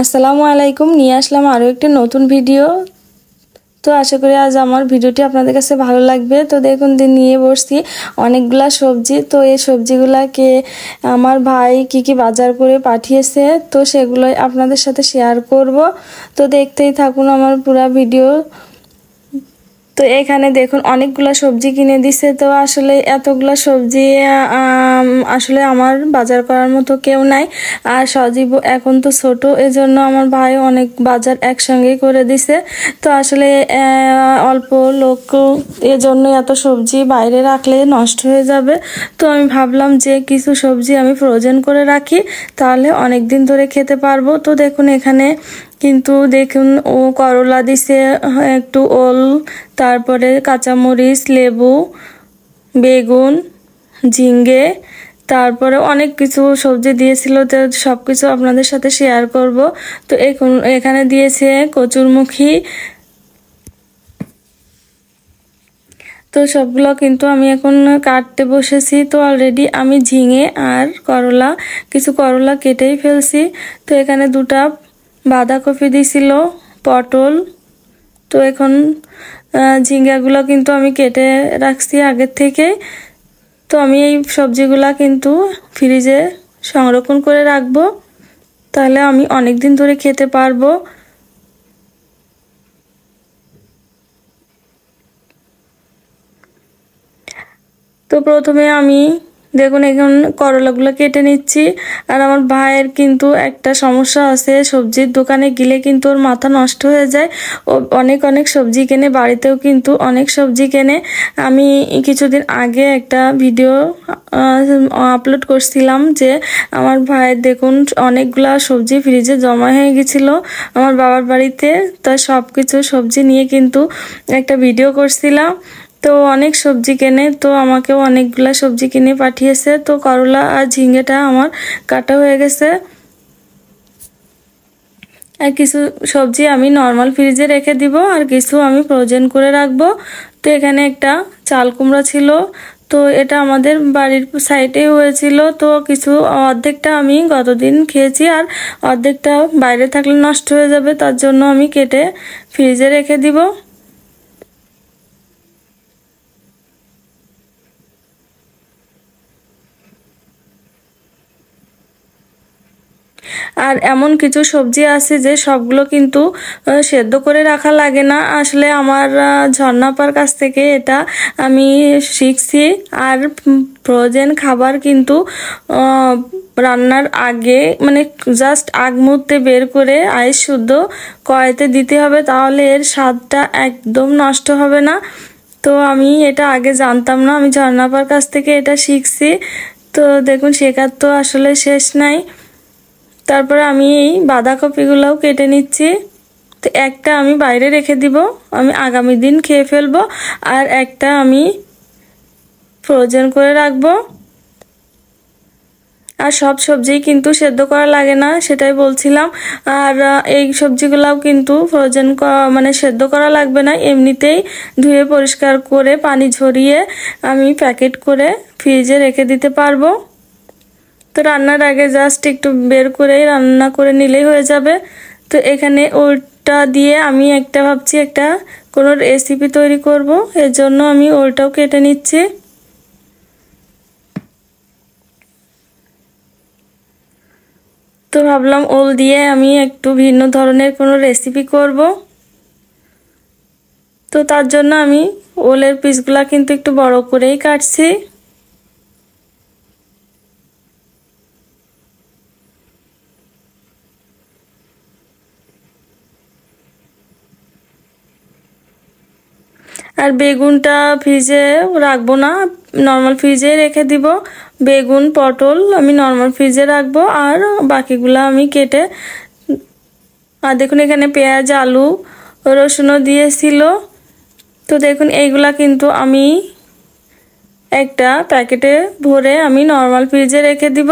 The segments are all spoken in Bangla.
আসসালামু আলাইকুম। নিয়ে আসলাম আরও একটি নতুন ভিডিও। তো আশা করি আজ আমার ভিডিওটি আপনাদের কাছে ভালো লাগবে। তো দেখুন নিয়ে বসছি অনেকগুলা সবজি। তো এই সবজিগুলাকে আমার ভাই কি বাজার করে পাঠিয়েছে, তো সেগুলোই আপনাদের সাথে শেয়ার করব। তো দেখতেই থাকুন আমার পুরো ভিডিও। তো এখানে দেখুন অনেকগুলা সবজি কিনে দিছে। তো আসলে এতগুলা সবজি আসলে আমার বাজার করার মতো কেউ নাই, আর সজীব এখন তো ছোট, এজন্য আমার ভাই অনেক বাজার একসঙ্গে করে দিছে। তো আসলে অল্প লোক, এজন্য এত সবজি বাইরে রাখলে নষ্ট হয়ে যাবে। তো আমি ভাবলাম যে কিছু সবজি আমি ফ্রোজেন করে রাখি, তাহলে অনেক দিন ধরে খেতে পারবো। তো দেখুন এখানে কিন্তু দেখুন করলা দিছে, একটু ওল, তারপরে কাঁচামরিচ, লেবু, বেগুন, ঝিঙ্গে, তারপরে অনেক কিছু সবজি দিয়েছিল। তো সব কিছু আপনাদের সাথে শেয়ার করব। তো এখানে দিয়েছে কচুরমুখী। তো সবগুলো কিন্তু আমি এখন কাটতে বসেছি। তো অলরেডি আমি ঝিঙে আর কিছু করলা কেটেই ফেলছি। তো এখানে দুটা বাঁধাকপি দিছিল, পটল। তো এখন ঝিঙ্গাগুলো কিন্তু আমি কেটে রাখছি আগের থেকে। তো আমি এই সবজিগুলা কিন্তু ফ্রিজে সংরক্ষণ করে রাখবো, তাহলে আমি অনেক দিন ধরে খেতে পারবো। তো প্রথমে আমি দেখুন এখন করলাগুলো কেটে নিচ্ছি। আর আমার ভাইয়ের কিন্তু একটা সমস্যা আছে, সবজির দোকানে গেলে কিন্তু ওর মাথা নষ্ট হয়ে যায়। ও অনেক সবজি কেনে, বাড়িতেও কিন্তু অনেক সবজি কেনে। আমি কিছুদিন আগে একটা ভিডিও আপলোড করছিলাম যে আমার ভাইয়ের দেখুন অনেকগুলা সবজি ফ্রিজে জমা হয়ে গেছিলো আমার বাবার বাড়িতে। তা সব কিছু সবজি নিয়ে কিন্তু একটা ভিডিও করছিলাম। তো অনেক সবজি কেনে, তো আমাকেও অনেকগুলা সবজি কিনে পাঠিয়েছে। তো করলা আর ঝিঙ্গেটা আমার কাটা হয়ে গেছে। আর কিছু সবজি আমি নর্মাল ফ্রিজে রেখে দিব, আর কিছু আমি ফ্রোজেন করে রাখবো। তো এখানে একটা চাল কুমড়া ছিল, তো এটা আমাদের বাড়ির সাইডে হয়েছিল। তো কিছু অর্ধেকটা আমি গতদিন খেয়েছি, আর অর্ধেকটা বাইরে থাকলে নষ্ট হয়ে যাবে, তার জন্য আমি কেটে ফ্রিজে রেখে দিব। আর এমন কিছু সবজি আছে যে সবগুলো কিন্তু সেদ্ধ করে রাখা লাগে না। আসলে আমার ঝর্ণাপার কাছ থেকে এটা আমি শিখছি। আর ফ্রোজেন খাবার কিন্তু রান্নার আগে মানে জাস্ট আগ মুহূর্তে বের করে আইস শুদ্ধ কড়াইতে দিতে হবে, তাহলে এর স্বাদটা একদম নষ্ট হবে না। তো আমি এটা আগে জানতাম না, আমি ঝর্ণাপার কাছ থেকে এটা শিখছি। তো দেখুন শেখার তো আসলে শেষ নাই। তারপরে আমি এই বাঁধাকপিগুলোও কেটে নিচ্ছি। তো একটা আমি বাইরে রেখে দিব, আমি আগামী দিন খেয়ে ফেলবো। আর একটা আমি ফ্রোজেন করে রাখবো। আর সব সবজি কিন্তু সেদ্ধ করা লাগে না, সেটাই বলছিলাম। আর এই সবজিগুলাও কিন্তু ফ্রোজেন মানে সেদ্ধ করা লাগবে না, এমনিতেই ধুয়ে পরিষ্কার করে পানি ঝরিয়ে আমি প্যাকেট করে ফ্রিজে রেখে দিতে পারবো। তো রান্নার আগে জাস্ট একটু বের করে রান্না করে নিলেই হয়ে যাবে। তো এখানে ওলটা দিয়ে আমি ভাবছি একটা কোনো রেসিপি তৈরি করব, এর জন্য আমি ওলটাও কেটে নিচ্ছি। তো ভাবলাম ওল দিয়ে আমি একটু ভিন্ন ধরনের কোনো রেসিপি করব। তো তার জন্য আমি ওলের পিসগুলা কিন্তু একটু বড় করেই কাটছি। আর বেগুনটা ফ্রিজে রাখবো না, নর্মাল ফ্রিজে রেখে দিব। বেগুন পটল আমি নর্মাল ফ্রিজে রাখবো, আর বাকিগুলো আমি কেটে। আর দেখুন এখানে পেঁয়াজ, আলু, রসুনও দিয়েছিল। তো দেখুন এইগুলা কিন্তু আমি একটা প্যাকেটে ভরে আমি নর্মাল ফ্রিজে রেখে দিব।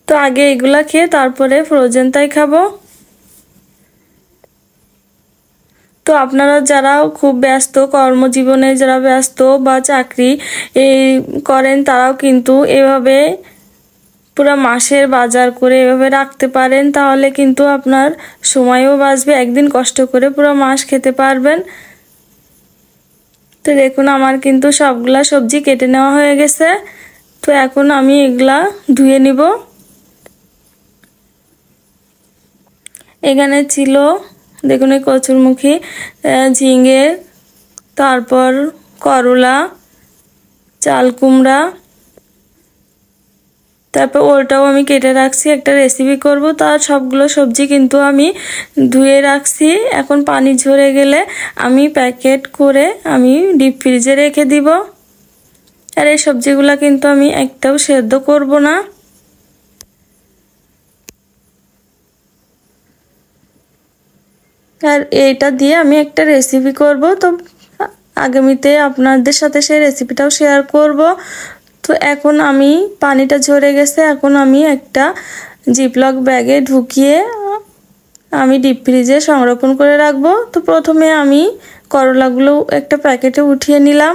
তো আগে এগুলা খেয়ে তারপরে ফ্রোজেনটাই খাবো। তো আপনারা যারা খুব ব্যস্ত কর্মজীবনে, যারা ব্যস্ত বা চাকরি করেন, তারাও কিন্তু এভাবে পুরো মাসের বাজার করে এভাবে রাখতে পারেন, তাহলে কিন্তু আপনার সময়ও বাঁচবে, একদিন কষ্ট করে পুরো মাস খেতে পারবেন। তো দেখুন আমার কিন্তু সবগুলা সবজি কেটে নেওয়া হয়ে গেছে। তো এখন আমি এগুলা ধুয়ে নিব। এখানে ছিল দেখুন এই কচুরমুখী, ঝিঙে, তারপর করলা, চাল কুমড়া, তারপর ওটাও আমি কেটে রাখছি, একটা রেসিপি করব। তার সবগুলো সবজি কিন্তু আমি ধুয়ে রাখছি। এখন পানি ঝরে গেলে আমি প্যাকেট করে আমি ডিপ ফ্রিজে রেখে দিব। আর এই সবজিগুলো কিন্তু আমি একটাও সেদ্ধ করব না। আর এইটা দিয়ে আমি একটা রেসিপি করব, তো আগামীতে আপনাদের সাথে সেই রেসিপিটাও শেয়ার করব। তো এখন আমি পানিটা ঝরে গেছে, এখন আমি একটা জিপলক ব্যাগে ঢুকিয়ে আমি ডিপ ফ্রিজে সংরক্ষণ করে রাখবো। তো প্রথমে আমি করলাগুলো একটা প্যাকেটে উঠিয়ে নিলাম।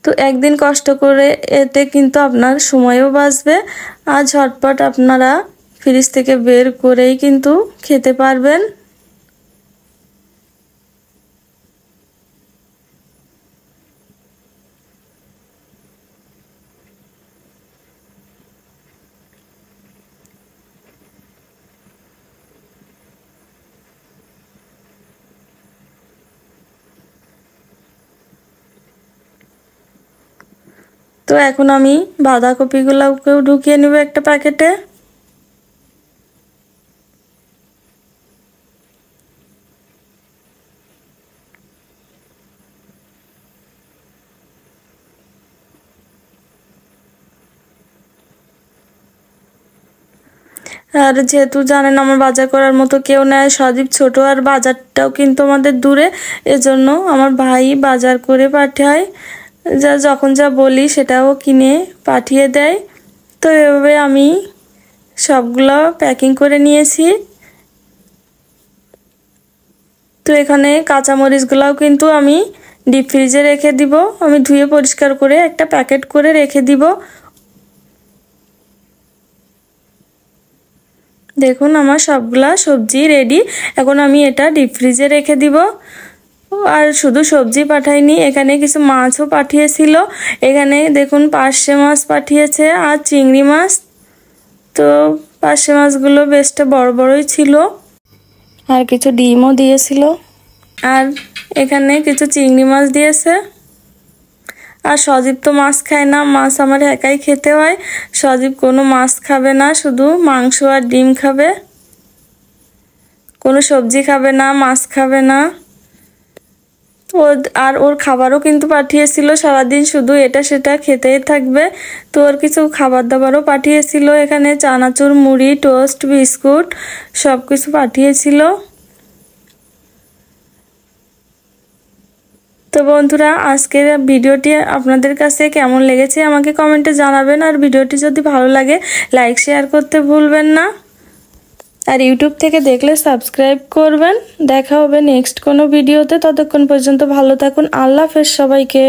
তো একদিন কষ্ট করে এতে কিন্তু আপনার সময়ও বাঁচবে, আর ঝটপট আপনারা ফ্রিজ থেকে বের করেই কিন্তু খেতে পারবেন। তো এখন আমি বাঁধাকপিগুলোকেও ঢুকিয়ে নেব একটা প্যাকেটে। আর যেহেতু জানেন আমার বাজার করার মতো কেউ নেই, সজীব ছোট, আর বাজারটাও কিন্তু আমাদের দূরে, এজন্য আমার ভাই বাজার করে পাঠায়, যখন যা বলি সেটাও কিনে পাঠিয়ে দেয়। তো এভাবে আমি সবগুলো প্যাকিং করে নিয়েছি। তো এখানে কাঁচামরিচগুলোও কিন্তু আমি ডিপ ফ্রিজে রেখে দিব, আমি ধুয়ে পরিষ্কার করে একটা প্যাকেট করে রেখে দিব। দেখুন আমার সবগুলা সবজি রেডি, এখন আমি এটা ডিপ ফ্রিজে রেখে দিব। আর শুধু সবজি পাঠায়নি, এখানে কিছু মাছও পাঠিয়েছিল। এখানে দেখুন পার্শে মাছ পাঠিয়েছে আর চিংড়ি মাছ। তো পার্শে মাছগুলো বেশটা বড় বড়ই ছিল, আর কিছু ডিমও দিয়েছিল। আর এখানে কিছু চিংড়ি মাছ দিয়েছে। আর সজীব তো মাছ খায় না, মাছ আমার একাই খেতে হয়। সজীব কোনো মাছ খাবে না, শুধু মাংস আর ডিম খাবে, কোনো সবজি খাবে না, মাছ খাবে না। আর ওর খাবারও কিন্তু পাঠিয়েছিল, সারাদিন শুধু এটা সেটা খেতেই থাকবে। তো ওর কিছু খাবার দাবারও পাঠিয়েছিল, এখানে চানাচুর, মুড়ি, টোস্ট, বিস্কুট সব কিছু পাঠিয়েছিল। তো বন্ধুরা আজকের ভিডিওটি আপনাদের কাছে কেমন লেগেছে আমাকে কমেন্টে জানাবেন। আর ভিডিওটি যদি ভালো লাগে লাইক শেয়ার করতে ভুলবেন না। আর ইউটিউব থেকে দেখলে সাবস্ক্রাইব করবেন। দেখা হবে নেক্সট কোনো ভিডিওতে, ততক্ষণ পর্যন্ত ভালো থাকুন। আল্লাহ হাফেজ সবাইকে।